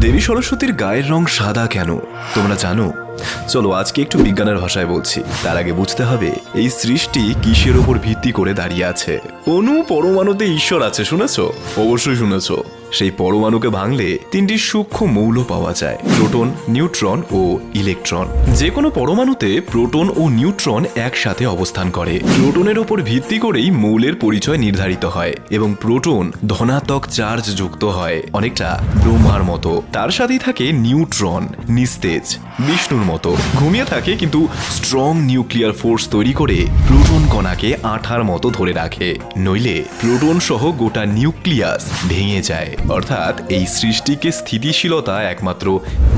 দেবী সরস্বতীর গায়ের রং সাদা কেন তোমরা জানো? চলো আজকে একটু বিজ্ঞানের ভাষায় বলছি। তার আগে বুঝতে হবে এই সৃষ্টি কিসের উপর ভিত্তি করে দাঁড়িয়ে আছে। অণু পরমাণুতে ঈশ্বর আছে, শুনেছো? অবশ্যই শুনেছো। সেই পরমাণুকে ভাঙলে তিনটি সূক্ষ্ম মৌল পাওয়া যায়, প্রোটন, নিউট্রন ও ইলেকট্রন। যে কোনো পরমাণুতে প্রোটন ও নিউট্রন একসাথে অবস্থান করে। প্রোটনের ওপর ভিত্তি করেই মৌলের পরিচয় নির্ধারিত হয় এবং প্রোটন ধনাত্মক চার্জ যুক্ত হয়, অনেকটা ব্রহ্মার মতো। তার সাথেই থাকে নিউট্রন, নিস্তেজ, বিষ্ণুর মতো। ঘুমিয়ে থাকে কিন্তু স্ট্রং নিউক্লিয়ার ফোর্স তৈরি করে প্রোটন কণাকে আঠার মতো ধরে রাখে, নইলে প্রোটন সহ গোটা নিউক্লিয়াস ভেঙে যায়। অর্থাৎ এই সৃষ্টিকে স্থিতিশীলতা একমাত্র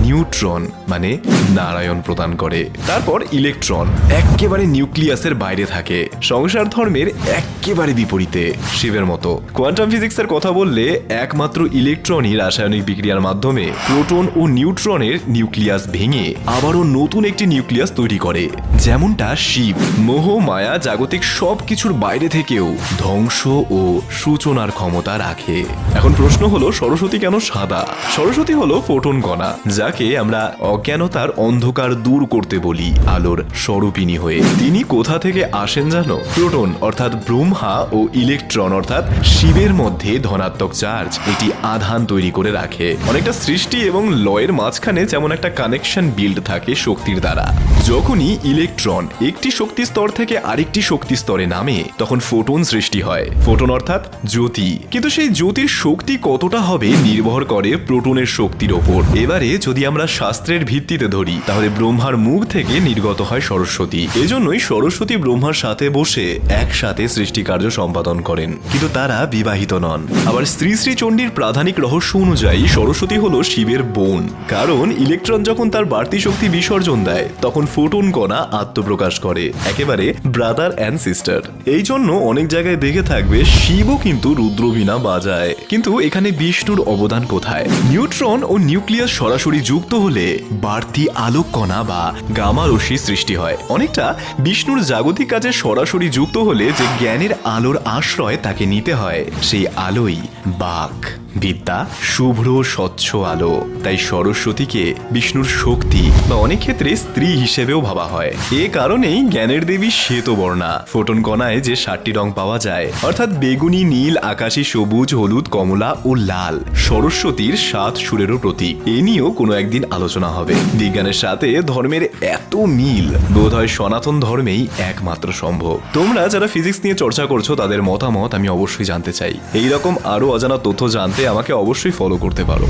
নিউট্রন মানে নারায়ণ প্রদান করে। তারপর ইলেকট্রন একেবারে নিউক্লিয়াসের বাইরে থাকে, সংসার ধর্মের একেবারে বিপরীতে, শিবের মতো। কোয়ান্টাম ফিজিক্সের কথা বললে একমাত্র ইলেকট্রনই রাসায়নিক বিক্রিয়ার মাধ্যমে প্রোটন ও নিউট্রনের নিউক্লিয়াস ভেঙে আবারও নতুন একটি নিউক্লিয়াস তৈরি করে। যেমনটা শিব মোহ মায়া জাগতিক সব কিছুর বাইরে থেকেও ধ্বংস ও সূচনার ক্ষমতা রাখে। এখন প্রশ্ন হলো, সরস্বতী কেন সাদা? সরস্বতী হলো ফোটন কণা, যাকে আমরা অজ্ঞানতার অন্ধকার দূর করতে বলি আলোর স্বরূপিনী হয়ে। তিনি কোথা থেকে আসেন জানো? প্রোটন অর্থাৎ ব্রহ্মা ও ইলেকট্রন অর্থাৎ শিবের মধ্যে ধনাত্মক চার্জ এটি আধান তৈরি করে রাখে। অনেকটা সৃষ্টি এবং লয়ের মাঝখানে যেমন একটা কানেকশন বিল্ড থাকে শক্তির দ্বারা। যখনই ইলেকট্রন একটি শক্তি স্তর থেকে আরেকটি শক্তি স্তরে নামে তখন ফোটন সৃষ্টি হয়। ফোটন অর্থাৎ জ্যোতি। কিন্তু সেই জ্যোতির শক্তি কতটা হবে নির্ভর করে প্রোটনের শক্তির ওপর। এবারে যদি আমরা শাস্ত্রের ভিত্তিতে ধরি তাহলে ব্রহ্মার মুখ থেকে নির্গত হয় সরস্বতী। এজন্যই সরস্বতী ব্রহ্মার সাথে বসে একসাথে সৃষ্টি কার্য সম্পাদন করেন, কিন্তু তারা বিবাহিত নন। আবার শ্রী শ্রী চণ্ডীর প্রাধানিক রহস্য অনুযায়ী সরস্বতী হলো শিবের বোন, কারণ ইলেকট্রন যখন তার বাড়তি শক্তি বিসর্জন দেয় তখন ফোটন কণা আত্মপ্রকাশ করে, একেবারে ব্রাদার অ্যান্ড সিস্টার। এই জন্য অনেক জায়গায় দেখে থাকবে শিবও কিন্তু রুদ্রবীণা বাজায়। কিন্তু এখানে বিষ্ণুর অবদান কোথায়? নিউট্রন ও নিউক্লিয়াস সরাসরি যুক্ত হলে বাড়তি আলোক কণা বা গামা রশ্মি সৃষ্টি হয়। অনেকটা বিষ্ণুর জাগতিক কাজে সরাসরি যুক্ত হলে যে জ্ঞানের আলোর আশ্রয় তাকে নিতে হয়, সেই আলোই বাক, বিদ্যা, শুভ্র স্বচ্ছ আলো। তাই সরস্বতীকে বিষ্ণুর শক্তি বা অনেক ক্ষেত্রে স্ত্রী হিসেবেও ভাবা হয়। এ কারণেই জ্ঞানের দেবী শ্বেতবর্ণা। ফোটন কণায় যে 7টি রং পাওয়া যায় অর্থাৎ বেগুনি, নীল, আকাশী, সবুজ, হলুদ, কমলা ও লাল সরস্বতীর 7 সুরেরও প্রতীক। এ নিয়েও কোনো একদিন আলোচনা হবে। বিজ্ঞানের সাথে ধর্মের এত মিল বোধহয় সনাতন ধর্মেই একমাত্র সম্ভব। তোমরা যারা ফিজিক্স নিয়ে চর্চা করছো তাদের মতামত আমি অবশ্যই জানতে চাই। এইরকম আরো অজানা তথ্য জানতে আমাকে অবশ্যই ফলো করতে পারো।